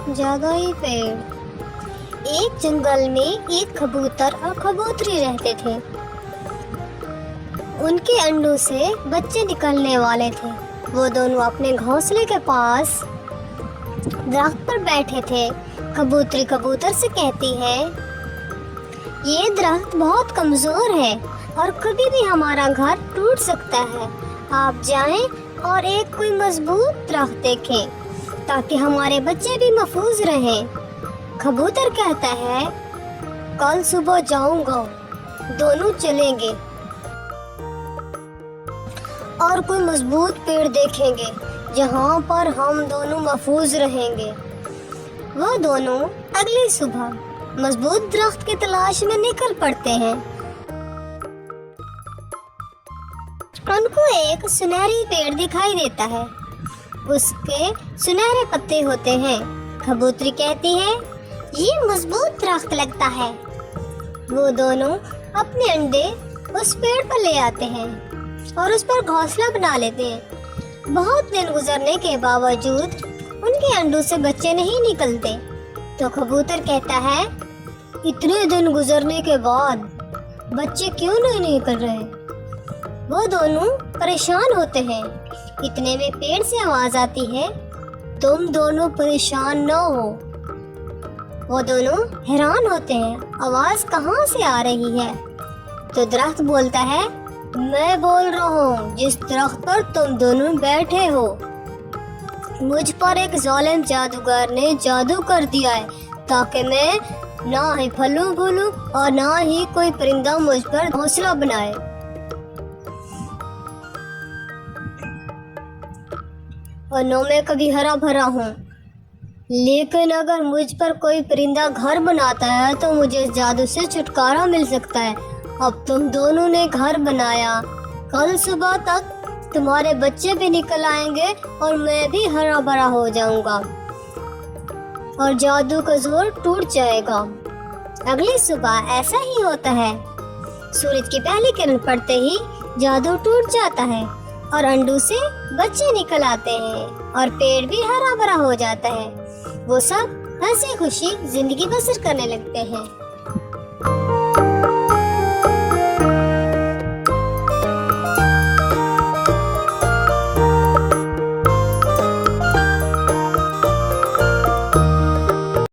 जादुई पेड़। एक जंगल में एक कबूतर और कबूतरी रहते थे। उनके अंडों से बच्चे निकलने वाले थे। वो दोनों अपने घोंसले के पास दरख्त पर बैठे थे। कबूतरी कबूतर से कहती है, ये दरख्त बहुत कमजोर है और कभी भी हमारा घर टूट सकता है। आप जाएं और एक कोई मजबूत दरख्त देखें ताकि हमारे बच्चे भी महफूज रहें। कबूतर कहता है, कल सुबह जाऊंगा। दोनों चलेंगे और कोई मजबूत पेड़ देखेंगे जहाँ पर हम दोनों महफूज रहेंगे। वो दोनों अगली सुबह मजबूत दरख्त की तलाश में निकल पड़ते हैं। उनको एक सुनहरी पेड़ दिखाई देता है। उसके सुनहरे पत्ते होते हैं। कबूतरी कहती है, ये मजबूत दरख्त लगता है। वो दोनों अपने अंडे उस पेड़ पर ले आते हैं और उस पर घोंसला बना लेते हैं। बहुत दिन गुजरने के बावजूद उनके अंडों से बच्चे नहीं निकलते। तो कबूतर कहता है, इतने दिन गुजरने के बाद बच्चे क्यों नहीं निकल रहे? वो दोनों परेशान होते हैं। इतने में पेड़ से आवाज आती है, तुम दोनों परेशान न हो। वो दोनों हैरान होते हैं, आवाज कहाँ से आ रही है? तो दरख्त बोलता है, मैं बोल रहा हूँ जिस दरख्त पर तुम दोनों बैठे हो। मुझ पर एक जालिम जादूगर ने जादू कर दिया है ताकि मैं ना ही फलूं फूलूं और ना ही कोई परिंदा मुझ पर घोंसला बनाए। और न मैं कभी हरा भरा हूँ। लेकिन अगर मुझ पर कोई परिंदा घर बनाता है तो मुझे इस जादू से छुटकारा मिल सकता है। अब तुम दोनों ने घर बनाया, कल सुबह तक तुम्हारे बच्चे भी निकल आएंगे और मैं भी हरा भरा हो जाऊंगा और जादू का जोर टूट जाएगा। अगली सुबह ऐसा ही होता है। सूरज की पहली किरण पड़ते ही जादू टूट जाता है और अंडों से बच्चे निकल आते हैं और पेड़ भी हरा भरा हो जाता है। वो सब हंसी खुशी जिंदगी बसर करने लगते हैं।